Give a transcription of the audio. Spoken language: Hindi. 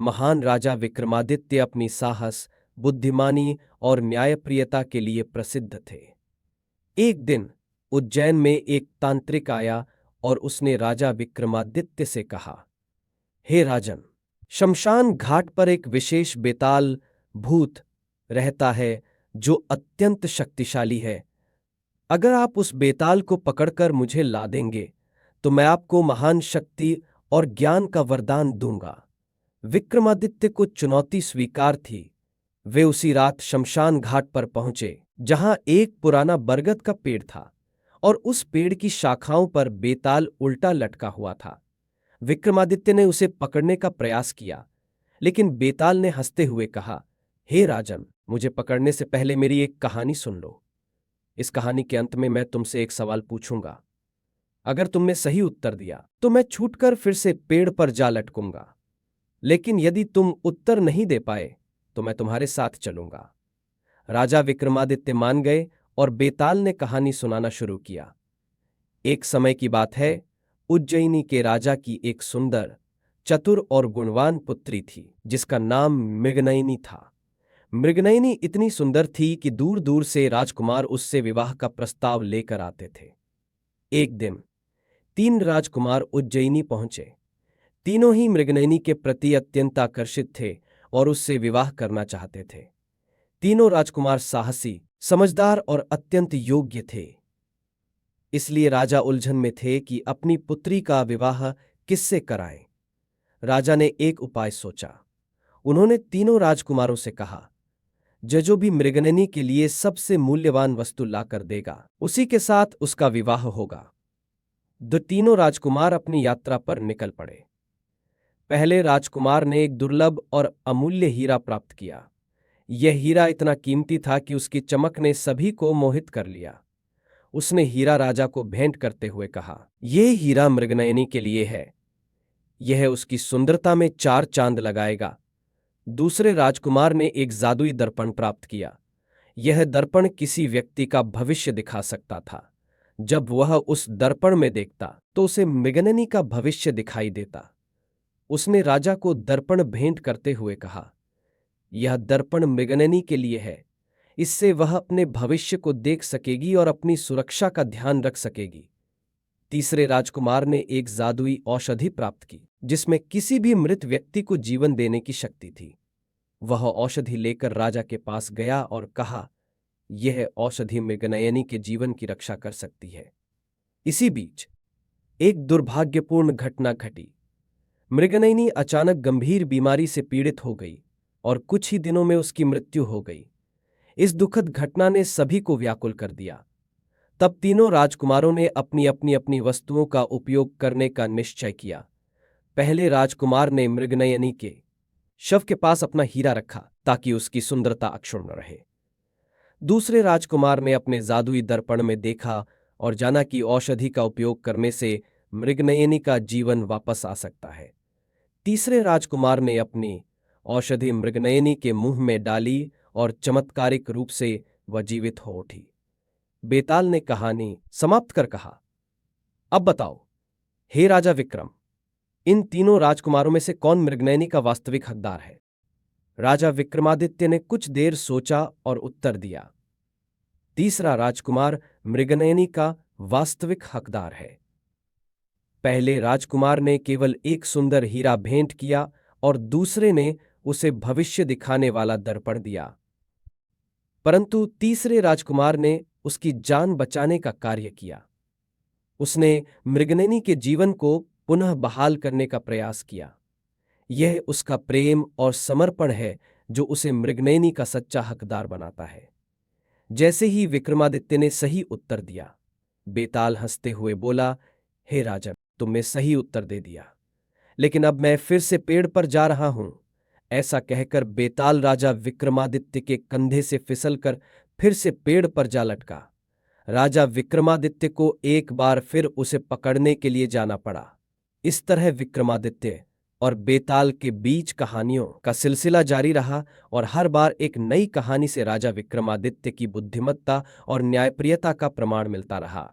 महान राजा विक्रमादित्य अपनी साहस, बुद्धिमानी और न्यायप्रियता के लिए प्रसिद्ध थे। एक दिन उज्जैन में एक तांत्रिक आया और उसने राजा विक्रमादित्य से कहा, हे राजन, शमशान घाट पर एक विशेष बेताल भूत रहता है जो अत्यंत शक्तिशाली है। अगर आप उस बेताल को पकड़कर मुझे ला देंगे तो मैं आपको महान शक्ति और ज्ञान का वरदान दूंगा। विक्रमादित्य को चुनौती स्वीकार थी। वे उसी रात शमशान घाट पर पहुंचे, जहां एक पुराना बरगद का पेड़ था और उस पेड़ की शाखाओं पर बेताल उल्टा लटका हुआ था। विक्रमादित्य ने उसे पकड़ने का प्रयास किया, लेकिन बेताल ने हंसते हुए कहा, हे राजन, मुझे पकड़ने से पहले मेरी एक कहानी सुन लो। इस कहानी के अंत में मैं तुमसे एक सवाल पूछूंगा। अगर तुमने सही उत्तर दिया तो मैं छूटकर फिर से पेड़ पर जा लटकूंगा, लेकिन यदि तुम उत्तर नहीं दे पाए तो मैं तुम्हारे साथ चलूंगा। राजा विक्रमादित्य मान गए और बेताल ने कहानी सुनाना शुरू किया। एक समय की बात है, उज्जैनी के राजा की एक सुंदर, चतुर और गुणवान पुत्री थी जिसका नाम मृगनयनी था। मृगनयनी इतनी सुंदर थी कि दूर दूर से राजकुमार उससे विवाह का प्रस्ताव लेकर आते थे। एक दिन 3 राजकुमार उज्जैनी पहुंचे। तीनों ही मृगनयनी के प्रति अत्यंत आकर्षित थे और उससे विवाह करना चाहते थे। तीनों राजकुमार साहसी, समझदार और अत्यंत योग्य थे। इसलिए राजा उलझन में थे कि अपनी पुत्री का विवाह किससे कराएं। राजा ने एक उपाय सोचा। उन्होंने तीनों राजकुमारों से कहा, जो भी मृगनयनी के लिए सबसे मूल्यवान वस्तु लाकर देगा, उसी के साथ उसका विवाह होगा। तीनों राजकुमार अपनी यात्रा पर निकल पड़े। पहले राजकुमार ने एक दुर्लभ और अमूल्य हीरा प्राप्त किया। यह हीरा इतना कीमती था कि उसकी चमक ने सभी को मोहित कर लिया। उसने हीरा राजा को भेंट करते हुए कहा, यह हीरा मृगनयनी के लिए है। यह उसकी सुंदरता में 4 चांद लगाएगा। दूसरे राजकुमार ने एक जादुई दर्पण प्राप्त किया। यह दर्पण किसी व्यक्ति का भविष्य दिखा सकता था। जब वह उस दर्पण में देखता तो उसे मृगनयनी का भविष्य दिखाई देता। उसने राजा को दर्पण भेंट करते हुए कहा, यह दर्पण मृगनयनी के लिए है। इससे वह अपने भविष्य को देख सकेगी और अपनी सुरक्षा का ध्यान रख सकेगी। तीसरे राजकुमार ने एक जादुई औषधि प्राप्त की जिसमें किसी भी मृत व्यक्ति को जीवन देने की शक्ति थी। वह औषधि लेकर राजा के पास गया और कहा, यह औषधि मृगनयनी के जीवन की रक्षा कर सकती है। इसी बीच एक दुर्भाग्यपूर्ण घटना घटी। मृगनयनी अचानक गंभीर बीमारी से पीड़ित हो गई और कुछ ही दिनों में उसकी मृत्यु हो गई। इस दुखद घटना ने सभी को व्याकुल कर दिया। तब तीनों राजकुमारों ने अपनी अपनी वस्तुओं का उपयोग करने का निश्चय किया। पहले राजकुमार ने मृगनयनी के शव के पास अपना हीरा रखा ताकि उसकी सुंदरता अक्षुण्ण रहे। दूसरे राजकुमार ने अपने जादुई दर्पण में देखा और जाना कि औषधि का उपयोग करने से मृगनयनी का जीवन वापस आ सकता है। तीसरे राजकुमार ने अपनी औषधि मृगनयनी के मुंह में डाली और चमत्कारिक रूप से वह जीवित हो उठी। बेताल ने कहानी समाप्त कर कहा, अब बताओ, हे राजा विक्रम, इन तीनों राजकुमारों में से कौन मृगनयनी का वास्तविक हकदार है? राजा विक्रमादित्य ने कुछ देर सोचा और उत्तर दिया, तीसरा राजकुमार मृगनयनी का वास्तविक हकदार है। पहले राजकुमार ने केवल एक सुंदर हीरा भेंट किया और दूसरे ने उसे भविष्य दिखाने वाला दर्पण दिया, परंतु तीसरे राजकुमार ने उसकी जान बचाने का कार्य किया। उसने मृगनयनी के जीवन को पुनः बहाल करने का प्रयास किया। यह उसका प्रेम और समर्पण है जो उसे मृगनयनी का सच्चा हकदार बनाता है। जैसे ही विक्रमादित्य ने सही उत्तर दिया, बेताल हंसते हुए बोला, हे राजन, तुमने सही उत्तर दे दिया, लेकिन अब मैं फिर से पेड़ पर जा रहा हूं। ऐसा कहकर बेताल राजा विक्रमादित्य के कंधे से फिसलकर फिर से पेड़ पर जा लटका। राजा विक्रमादित्य को एक बार फिर उसे पकड़ने के लिए जाना पड़ा। इस तरह विक्रमादित्य और बेताल के बीच कहानियों का सिलसिला जारी रहा और हर बार एक नई कहानी से राजा विक्रमादित्य की बुद्धिमत्ता और न्यायप्रियता का प्रमाण मिलता रहा।